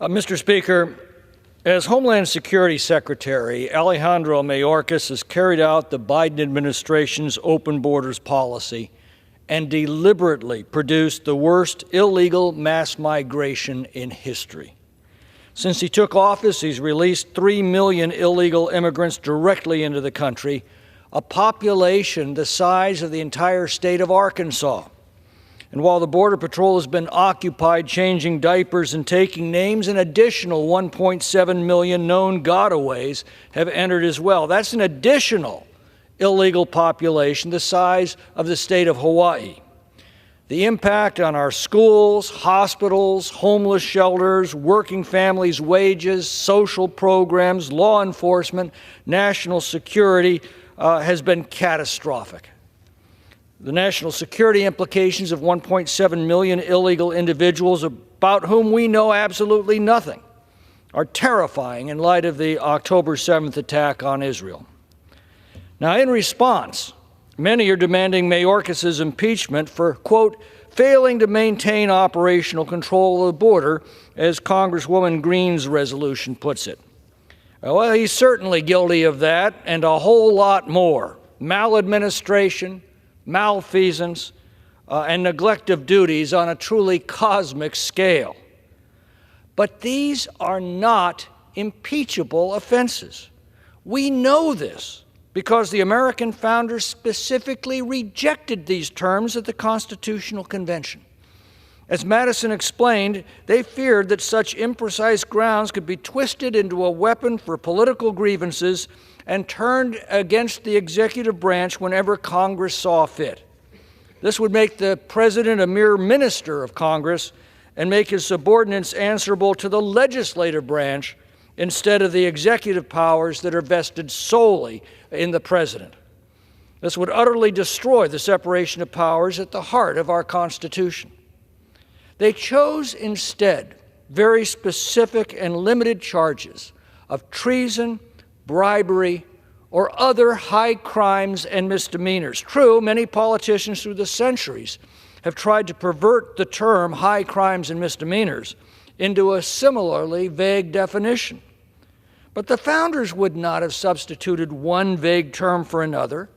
Mr. Speaker, as Homeland Security Secretary, Alejandro Mayorkas has carried out the Biden administration's open borders policy and deliberately produced the worst illegal mass migration in history. Since he took office, he's released 3 million illegal immigrants directly into the country, a population the size of the entire state of Arkansas. And while the Border Patrol has been occupied changing diapers and taking names, an additional 1.7 million known gotaways have entered as well. That's an additional illegal population the size of the state of Hawaii. The impact on our schools, hospitals, homeless shelters, working families' wages, social programs, law enforcement, national security has been catastrophic. The national security implications of 1.7 million illegal individuals about whom we know absolutely nothing are terrifying in light of the October 7th attack on Israel. Now, in response, many are demanding Mayorkas' impeachment for, quote, failing to maintain operational control of the border, as Congresswoman Greene's resolution puts it. Well, he's certainly guilty of that and a whole lot more: maladministration, malfeasance, and neglect of duties on a truly cosmic scale. But these are not impeachable offenses. We know this because the American founders specifically rejected these terms at the Constitutional Convention. As Madison explained, they feared that such imprecise grounds could be twisted into a weapon for political grievances and turned against the executive branch whenever Congress saw fit. This would make the president a mere minister of Congress and make his subordinates answerable to the legislative branch instead of the executive powers that are vested solely in the president. This would utterly destroy the separation of powers at the heart of our Constitution. They chose instead very specific and limited charges of treason, bribery, or other high crimes and misdemeanors. True, many politicians through the centuries have tried to pervert the term high crimes and misdemeanors into a similarly vague definition. But the founders would not have substituted one vague term for another,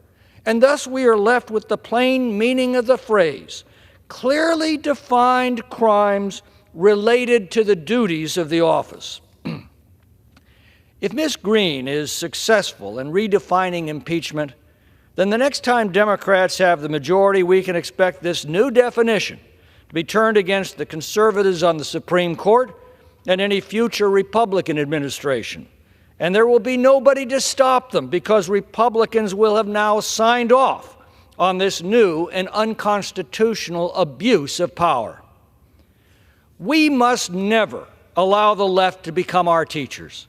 and thus we are left with the plain meaning of the phrase: clearly defined crimes related to the duties of the office. If Ms. Greene is successful in redefining impeachment, then the next time Democrats have the majority, we can expect this new definition to be turned against the conservatives on the Supreme Court and any future Republican administration. And there will be nobody to stop them because Republicans will have now signed off on this new and unconstitutional abuse of power. We must never allow the left to become our teachers.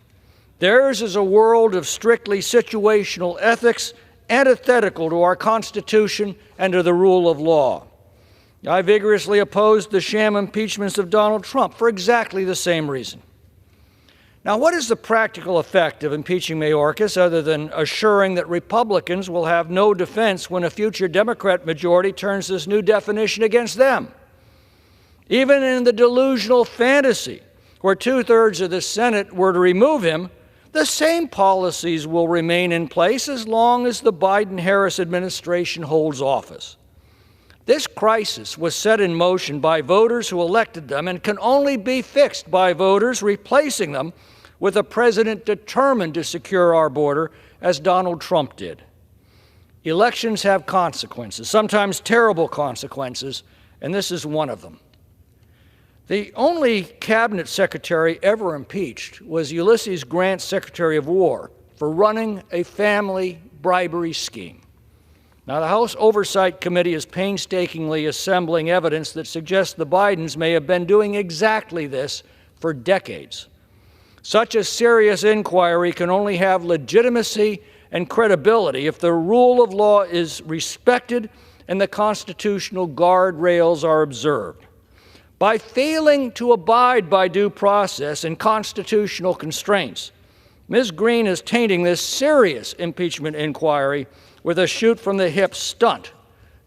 Theirs is a world of strictly situational ethics, antithetical to our Constitution and to the rule of law. I vigorously opposed the sham impeachments of Donald Trump for exactly the same reason. Now, what is the practical effect of impeaching Mayorkas other than assuring that Republicans will have no defense when a future Democrat majority turns this new definition against them? Even in the delusional fantasy where 2/3 of the Senate were to remove him, the same policies will remain in place as long as the Biden-Harris administration holds office. This crisis was set in motion by voters who elected them and can only be fixed by voters replacing them with a president determined to secure our border, as Donald Trump did. Elections have consequences, sometimes terrible consequences, and this is one of them. The only cabinet secretary ever impeached was Ulysses Grant's Secretary of War for running a family bribery scheme. Now, the House Oversight Committee is painstakingly assembling evidence that suggests the Bidens may have been doing exactly this for decades. Such a serious inquiry can only have legitimacy and credibility if the rule of law is respected and the constitutional guardrails are observed. By failing to abide by due process and constitutional constraints, Ms. Greene is tainting this serious impeachment inquiry with a shoot-from-the-hip stunt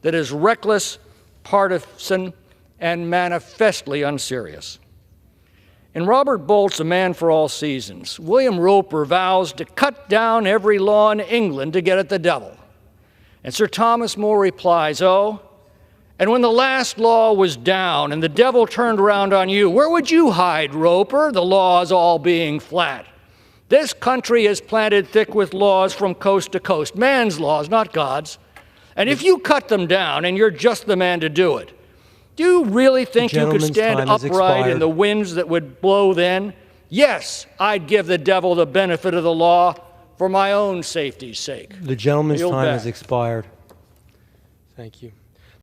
that is reckless, partisan, and manifestly unserious. In Robert Bolt's A Man for All Seasons, William Roper vows to cut down every law in England to get at the devil. And Sir Thomas More replies, oh, and when the last law was down and the devil turned around on you, where would you hide, Roper, the laws all being flat? This country is planted thick with laws from coast to coast, man's laws, not God's. And if you cut them down, and you're just the man to do it, do you really think you could stand upright in the winds that would blow then? Yes, I'd give the devil the benefit of the law for my own safety's sake. The gentleman's time has expired. Thank you.